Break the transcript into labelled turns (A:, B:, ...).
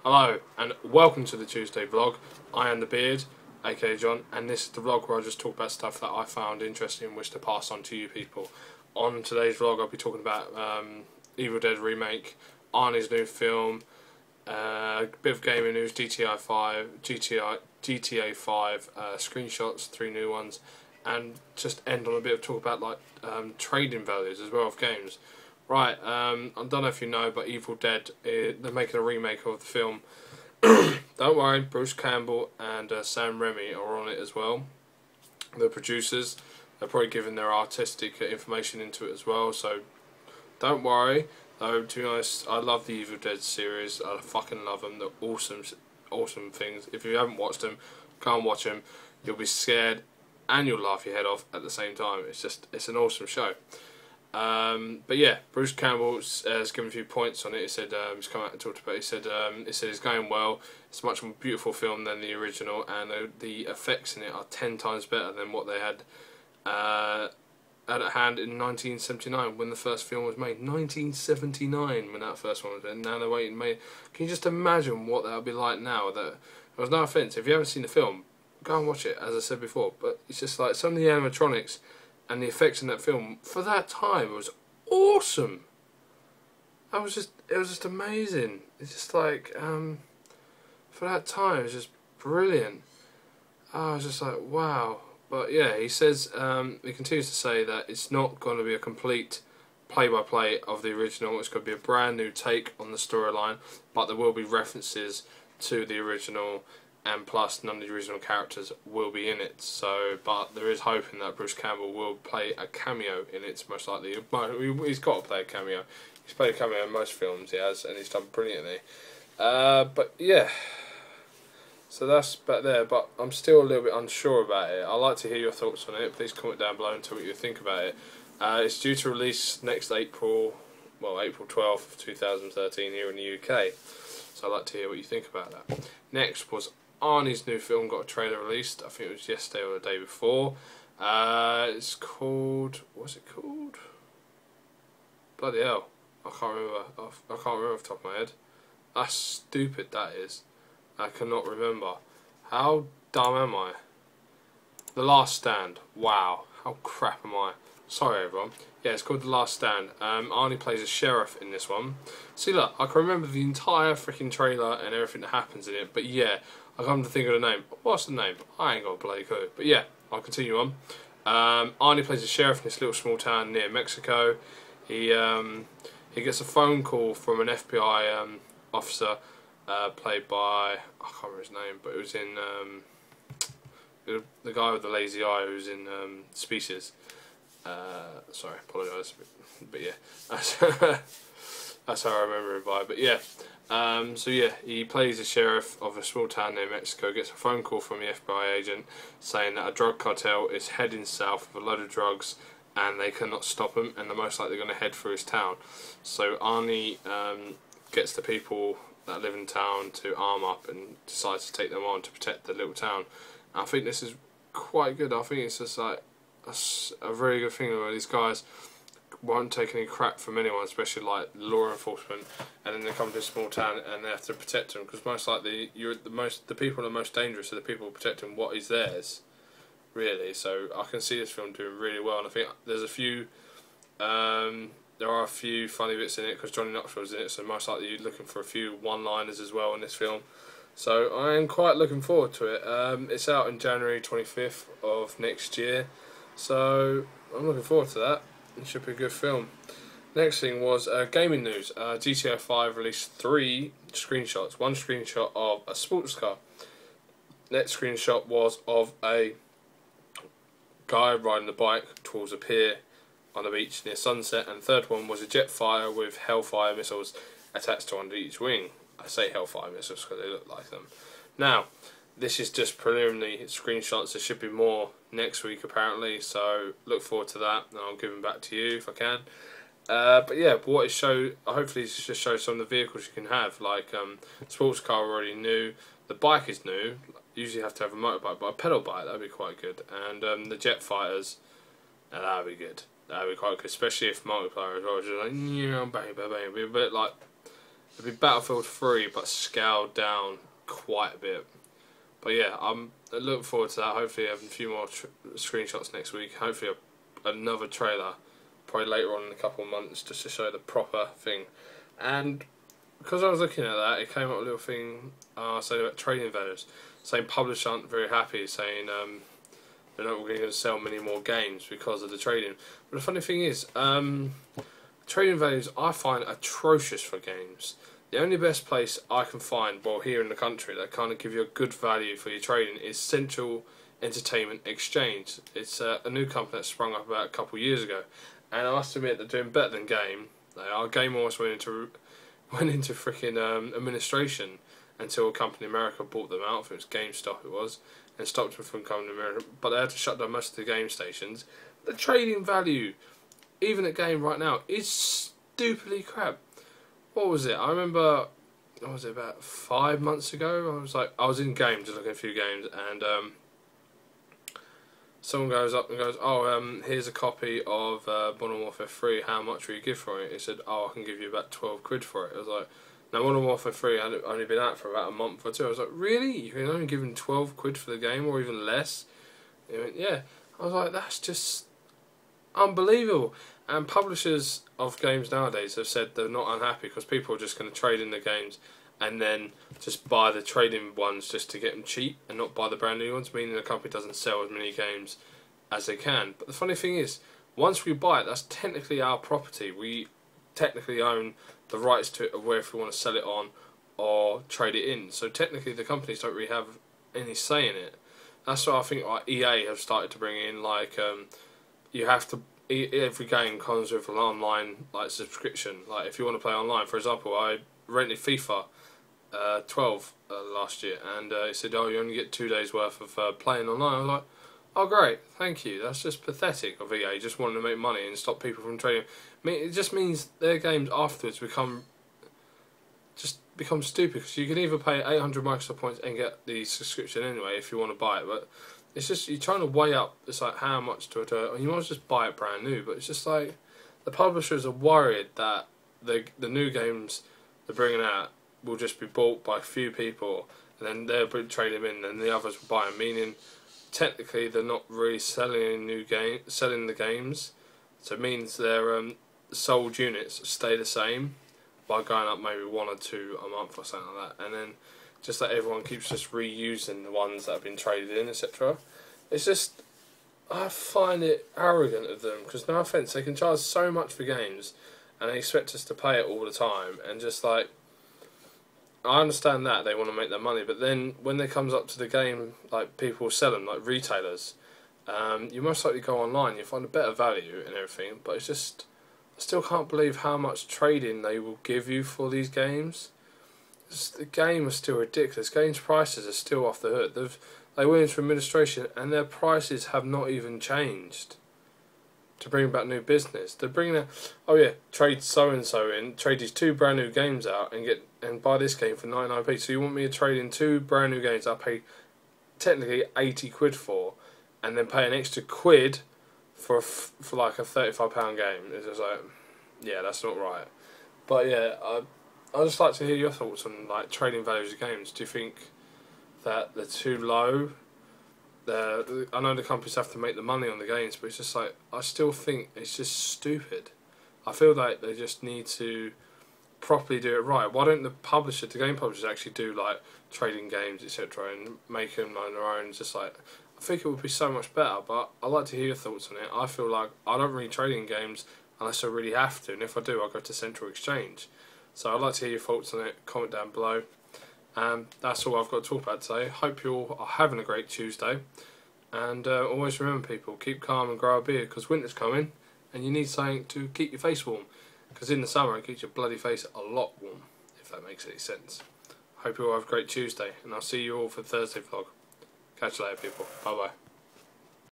A: Hello and welcome to the Tuesday vlog. I am the Beard, aka John, and this is the vlog where I just talk about stuff that I found interesting and wish to pass on to you people. On today's vlog I'll be talking about Evil Dead Remake, Arnie's new film, a bit of gaming news, GTA-5, screenshots, 3 new ones, and just end on a bit of talk about like trading values as well of games. Right, I don't know if you know, but Evil Dead, they're making a remake of the film. Don't worry, Bruce Campbell and Sam Raimi are on it as well. The producers, they're probably giving their artistic information into it as well, so don't worry. Though, to be honest, I love the Evil Dead series. I fucking love them. They're awesome things. If you haven't watched them, go and watch them. You'll be scared and you'll laugh your head off at the same time. It's an awesome show. But yeah, Bruce Campbell has given a few points on it. He said he's come out and talked about it. He said it's going well. It's a much more beautiful film than the original, and the effects in it are 10 times better than what they had at hand in 1979 when the first film was made. 1979 when that first one was made. And now they're waiting. Can you just imagine what that would be like now? That there was no offence. If you haven't seen the film, go and watch it. As I said before, but it's just like some of the animatronics and the effects in that film for that time was awesome. It was just amazing. It's just like for that time it was just brilliant. I was just like, wow. But yeah, he says he continues to say that it's not going to be a complete play-by-play of the original. It's going to be a brand new take on the storyline, but there will be references to the original, and plus none of the original characters will be in it. So, but there is hoping that Bruce Campbell will play a cameo in it, most likely. He's got to play a cameo. He's played a cameo in most films, he has, and he's done brilliantly. But yeah, so that's about there, but I'm still a little bit unsure about it. I'd like to hear your thoughts on it. Please comment down below and tell me what you think about it. It's due to release next April, well, April 12th, 2013 here in the UK. So I'd like to hear what you think about that. Next was Arnie's new film got a trailer released. I think it was yesterday or the day before. It's called, what's it called? Bloody hell, I can't remember. I can't remember off the top of my head. That's stupid. That is. I cannot remember. How dumb am I? The Last Stand. Wow, how crap am I? Sorry everyone. Yeah, it's called The Last Stand. Arnie plays a sheriff in this one. See, look, I can remember the entire freaking trailer and everything that happens in it, but yeah, I come to think of the name. What's the name? I ain't got a bloody clue. But yeah, I'll continue on. Arnie plays a sheriff in this little small town near Mexico. He gets a phone call from an FBI officer played by, I can't remember his name, but it was in the guy with the lazy eye who's in Species. Sorry, apologise, but yeah, that's how I remember it by. But yeah, so yeah, he plays a sheriff of a small town near Mexico, gets a phone call from the FBI agent saying that a drug cartel is heading south with a load of drugs and they cannot stop them, and they're most likely going to head through his town. So Arnie gets the people that live in town to arm up and decides to take them on to protect the little town. And I think this is quite good. I think it's just like a very good thing where these guys won't take any crap from anyone, especially like law enforcement, and then they come to a small town and they have to protect them, because most likely the people that are most dangerous are the people protecting what is theirs, really. So I can see this film doing really well, and I think there's a few there are a few funny bits in it because Johnny Knoxville's in it, so most likely you're looking for a few one-liners as well in this film. So I am quite looking forward to it. It's out on January 25th of next year, so I'm looking forward to that. It should be a good film. Next thing was gaming news. GTA-5 released 3 screenshots. One screenshot of a sports car. Next screenshot was of a guy riding a bike towards a pier on the beach near sunset, and the third one was a jet fighter with Hellfire missiles attached to under each wing. I say Hellfire missiles because they look like them. Now, this is just preliminary screenshots. There should be more next week apparently, so look forward to that, and I'll give them back to you if I can. But yeah, what it showed, hopefully it's just show some of the vehicles you can have, like sports car already new, the bike is new, usually you have to have a motorbike, but a pedal bike, that'd be quite good, and the jet fighters, that'd be good. That'd be quite good, especially if multiplayer as well. Just like, bang, bang, bang, be a bit like It'd be Battlefield 3, but scaled down quite a bit. But yeah, I'm looking forward to that. Hopefully having a few more screenshots next week. Hopefully another trailer, probably later on in a couple of months, just to show the proper thing. And because I was looking at that, it came up with a little thing saying about trading values, saying publishers aren't very happy, saying they're not going to sell many more games because of the trading. But the funny thing is, trading values I find atrocious for games. The only best place I can find, well, here in the country, that kind of give you a good value for your trading is Central Entertainment Exchange. It's a new company that sprung up about a couple of years ago, and I must admit they're doing better than Game. Our Game almost went into freaking administration until a company in America bought them out. I think it was GameStop, it was, and stopped them from coming to America. But they had to shut down most of the game stations. The trading value, even at Game right now, is stupidly crap. What was it? I remember, what was it, about 5 months ago? I was in Game just looking at a few games, and someone goes up and goes, "Oh, here's a copy of Modern Warfare 3. How much will you give for it?" He said, "Oh, I can give you about 12 quid for it." I was like, "Now Modern Warfare 3 had only been out for about a month or two." I was like, "Really? You can only give him 12 quid for the game, or even less?" He went, "Yeah." I was like, "That's just unbelievable." And publishers of games nowadays have said they're not unhappy because people are just going to trade in the games and then just buy the trading ones just to get them cheap and not buy the brand new ones, meaning the company doesn't sell as many games as they can. But the funny thing is, once we buy it, that's technically our property. We technically own the rights to it, of where if we want to sell it on or trade it in. So technically the companies don't really have any say in it. That's why I think like EA have started to bring in, like, you have to, every game comes with an online like subscription. Like if you want to play online, for example, I rented FIFA 12 last year, and it said, "Oh, you only get 2 days worth of playing online." I was like, "Oh, great, thank you." That's just pathetic of EA, just wanting to make money and stop people from trading. I mean, it just means their games afterwards become stupid, because you can either pay 800 Microsoft points and get the subscription anyway if you want to buy it, but it's just, you're trying to weigh up, it's like how much to it, and you might as well just buy it brand new. But it's just like the publishers are worried that the new games they're bringing out will just be bought by a few people, and then they'll trade them in, and the others will buy them. Meaning, technically, they're not really selling the games, so it means their sold units stay the same by going up maybe 1 or 2 a month or something like that, and then just that everyone keeps just reusing the ones that have been traded in, etc. It's just, I find it arrogant of them, because no offence, they can charge so much for games and they expect us to pay it all the time, and just like, I understand that they want to make their money, but then when it comes up to the game, like people sell them, like retailers, you most likely go online, you find a better value and everything, but it's just, I still can't believe how much trading they will give you for these games. The game is still ridiculous. Games prices are still off the hook. They went into administration and their prices have not even changed to bring about new business. They're bringing out, "Oh yeah, trade so and so in, trade these 2 brand new games out and buy this game for 99p. So you want me to trade in 2 brand new games I pay technically 80 quid for, and then pay an extra quid for like a £35 game?" It's just like, yeah, that's not right. But yeah, I'd just like to hear your thoughts on like trading values of games. Do you think that they're too low? I know the companies have to make the money on the games, but it's just like, I still think it's just stupid. I feel like they just need to properly do it right. Why don't the game publishers actually do like trading games, etc., and make them on their own? Just like, I think it would be so much better. But I'd like to hear your thoughts on it. I feel like I don't really trade in games unless I really have to, and if I do, I go to Central Exchange. So I'd like to hear your thoughts on it. Comment down below. That's all I've got to talk about today. Hope you all are having a great Tuesday. And always remember, people, keep calm and grow a beard, because winter's coming and you need something to keep your face warm. Because in the summer it keeps your bloody face a lot warm, if that makes any sense. Hope you all have a great Tuesday, and I'll see you all for Thursday vlog. Catch you later, people. Bye bye.